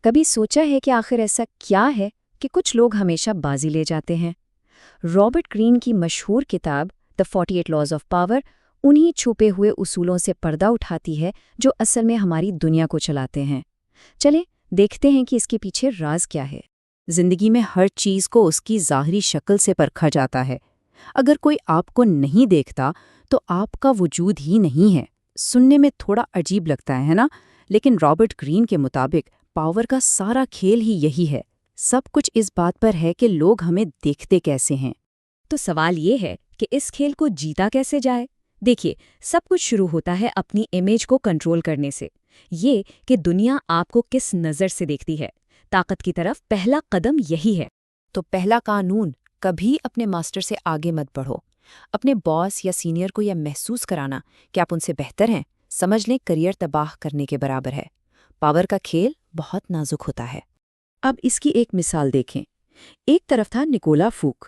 کبھی سوچا ہے کہ آخر ایسا کیا ہے کہ کچھ لوگ ہمیشہ بازی لے جاتے ہیں؟ رابرٹ گرین کی مشہور کتاب دی 48 لاز آف پاور انہی چھپے ہوئے اصولوں سے پردہ اٹھاتی ہے جو اصل میں ہماری دنیا کو چلاتے ہیں۔ چلیں دیکھتے ہیں کہ اس کے پیچھے راز کیا ہے۔ زندگی میں ہر چیز کو اس کی ظاہری شکل سے پرکھا جاتا ہے۔ اگر کوئی آپ کو نہیں دیکھتا تو آپ کا وجود ہی نہیں ہے۔ سننے میں تھوڑا عجیب لگتا ہے نا؟ لیکن رابرٹ گرین کے مطابق پاور کا سارا کھیل ہی یہی ہے۔ سب کچھ اس بات پر ہے کہ لوگ ہمیں دیکھتے کیسے ہیں۔ تو سوال یہ ہے کہ اس کھیل کو جیتا کیسے جائے؟ دیکھیے، سب کچھ شروع ہوتا ہے اپنی امیج کو کنٹرول کرنے سے۔ یہ کہ دنیا آپ کو کس نظر سے دیکھتی ہے۔ طاقت کی طرف پہلا قدم یہی ہے۔ تو پہلا قانون، کبھی اپنے ماسٹر سے آگے مت بڑھو۔ اپنے باس یا سینئر کو یہ محسوس کرانا کہ آپ ان سے بہتر ہیں، سمجھ لیں کریئر تباہ کرنے کے برابر ہے۔ پاور کا کھیل بہت نازک ہوتا ہے۔ اب اس کی ایک مثال دیکھیں۔ ایک طرف تھا نکولا فوک۔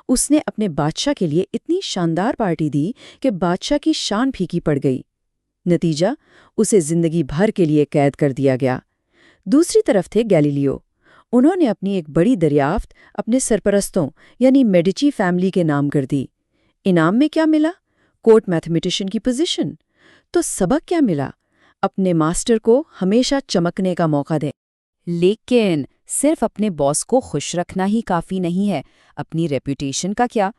اس نے اپنے بادشاہ کے لیے اتنی شاندار پارٹی دی کہ بادشاہ کی شان پھیکی پڑ گئی۔ نتیجہ، اسے زندگی بھر کے لیے قید کر دیا گیا۔ دوسری طرف تھے گیلیلیو۔ انہوں نے اپنی ایک بڑی دریافت اپنے سرپرستوں یعنی میڈیچی فیملی کے نام کر دی۔ انعام میں کیا ملا؟ کورٹ میتھمیٹیشین کی پوزیشن۔ تو سبق کیا ملا؟ اپنے ماسٹر کو ہمیشہ چمکنے کا موقع دیں۔ لیکن صرف اپنے باس کو خوش رکھنا ہی کافی نہیں ہے، اپنی ریپوٹیشن کا کیا؟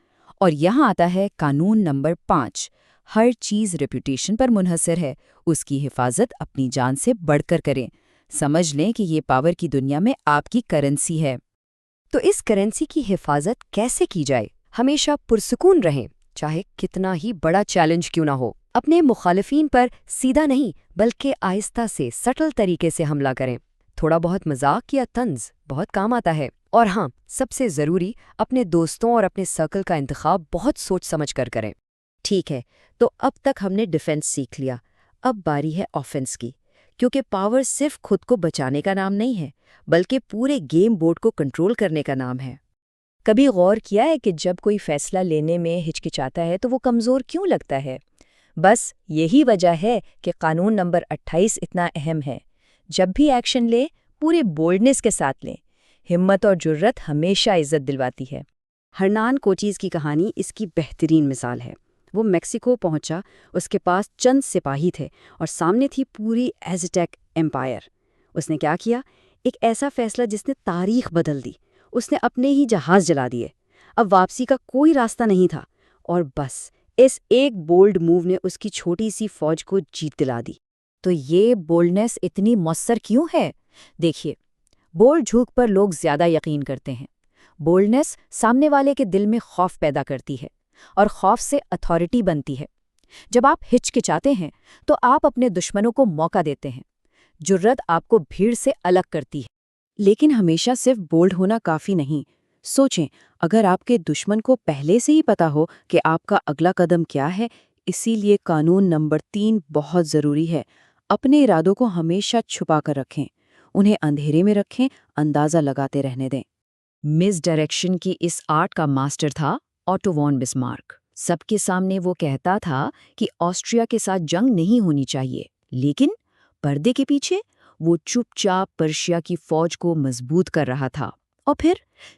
اور یہاں آتا ہے قانون نمبر 5۔ ہر چیز ریپوٹیشن پر منحصر ہے، اس کی حفاظت اپنی جان سے بڑھ کر کریں۔ سمجھ لیں کہ یہ پاور کی دنیا میں آپ کی کرنسی ہے۔ تو اس کرنسی کی حفاظت کیسے کی جائے؟ ہمیشہ پرسکون رہیں، چاہے کتنا ہی بڑا چیلنج کیوں نہ ہو۔ اپنے مخالفین پر سیدھا نہیں بلکہ آہستہ سے سٹل طریقے سے حملہ کریں۔ تھوڑا بہت مذاق یا طنز بہت کام آتا ہے۔ اور ہاں، سب سے ضروری، اپنے دوستوں اور اپنے سرکل کا انتخاب بہت سوچ سمجھ کر کریں۔ ٹھیک ہے، تو اب تک ہم نے ڈیفنس سیکھ لیا، اب باری ہے آفنس کی، کیونکہ پاور صرف خود کو بچانے کا نام نہیں ہے بلکہ پورے گیم بورڈ کو کنٹرول کرنے کا نام ہے۔ کبھی غور کیا ہے کہ جب کوئی فیصلہ لینے میں ہچکچاتا ہے تو وہ کمزور کیوں لگتا ہے؟ بس یہی وجہ ہے کہ قانون نمبر 28 اتنا اہم ہے۔ جب بھی ایکشن لیں، پورے بولڈنس کے ساتھ لیں۔ ہمت اور جرت ہمیشہ عزت دلواتی ہے۔ ہرنان کوچیز کی کہانی اس کی بہترین مثال ہے۔ وہ میکسیکو پہنچا، اس کے پاس چند سپاہی تھے اور سامنے تھی پوری ایزٹیک ایمپائر۔ اس نے کیا کیا؟ ایک ایسا فیصلہ جس نے تاریخ بدل دی۔ اس نے اپنے ہی جہاز جلا دیے۔ اب واپسی کا کوئی راستہ نہیں تھا، اور بس اس ایک بولڈ موو نے اس کی چھوٹی سی فوج کو جیت دلا دی۔ تو یہ بولڈنس اتنی مؤثر کیوں ہے؟ دیکھیے، بولڈ جھوک پر لوگ زیادہ یقین کرتے ہیں۔ بولڈنس سامنے والے کے دل میں خوف پیدا کرتی ہے، اور خوف سے اتھارٹی بنتی ہے۔ جب آپ ہچکچاتے ہیں تو آپ اپنے دشمنوں کو موقع دیتے ہیں۔ جرت آپ کو بھیڑ سے الگ کرتی ہے۔ لیکن ہمیشہ صرف بولڈ ہونا کافی نہیں۔ سوچیں، اگر آپ کے دشمن کو پہلے سے ہی پتا ہو کہ آپ کا اگلا قدم کیا ہے۔ اسی لیے قانون نمبر 3 بہت ضروری ہے۔ اپنے ارادوں کو ہمیشہ چھپا کر رکھیں، انہیں اندھیرے میں رکھیں، اندازہ لگاتے رہنے دیں۔ مس ڈائریکشن کی اس آرٹ کا ماسٹر تھا آٹو وان بسمارک۔ سب کے سامنے وہ کہتا تھا کہ آسٹریا کے ساتھ جنگ نہیں ہونی چاہیے، لیکن پردے کے پیچھے وہ چپ چاپ پرشیا کی فوج کو مضبوط کر رہا تھا۔ اور پھر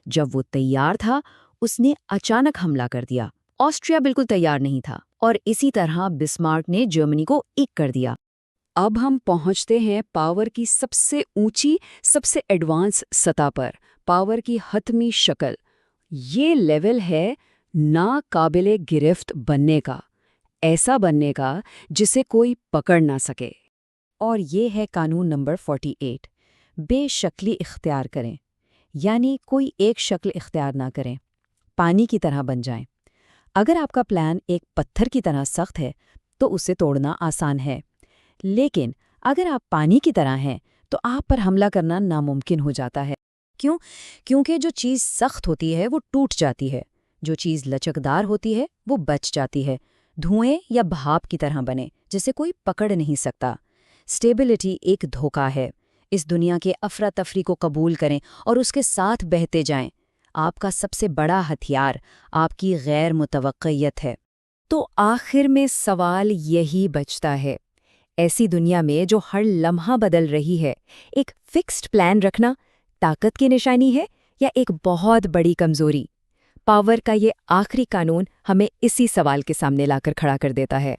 جب وہ تیار تھا، اس نے اچانک حملہ کر دیا۔ آسٹریا بالکل تیار نہیں تھا، اور اسی طرح بسمارک نے جرمنی کو ایک کر دیا۔ اب ہم پہنچتے ہیں پاور کی سب سے اونچی، سب سے ایڈوانس سطح پر، پاور کی حتمی شکل۔ یہ لیول ہے ناقابل گرفت بننے کا، ایسا بننے کا جسے کوئی پکڑ نہ سکے۔ اور یہ ہے قانون نمبر 48۔ بے شکلی اختیار کریں، یعنی کوئی ایک شکل اختیار نہ کریں۔ پانی کی طرح بن جائیں۔ اگر آپ کا پلان ایک پتھر کی طرح سخت ہے تو اسے توڑنا آسان ہے، لیکن اگر آپ پانی کی طرح ہیں تو آپ پر حملہ کرنا ناممکن ہو جاتا ہے۔ کیونکہ جو چیز سخت ہوتی ہے وہ ٹوٹ جاتی ہے، جو چیز لچکدار ہوتی ہے وہ بچ جاتی ہے۔ دھوئیں یا بھاپ کی طرح بنے جسے کوئی پکڑ نہیں سکتا۔ اسٹیبلٹی ایک دھوکہ ہے۔ اس دنیا کے افراتفری کو قبول کریں اور اس کے ساتھ بہتے جائیں۔ آپ کا سب سے بڑا ہتھیار آپ کی غیر متوقعیت ہے۔ تو آخر میں سوال یہی بچتا ہے، ایسی دنیا میں جو ہر لمحہ بدل رہی ہے، ایک فکسڈ پلان رکھنا طاقت کی نشانی ہے یا ایک بہت بڑی کمزوری؟ پاور کا یہ آخری قانون ہمیں اسی سوال کے سامنے لا کر کھڑا کر دیتا ہے۔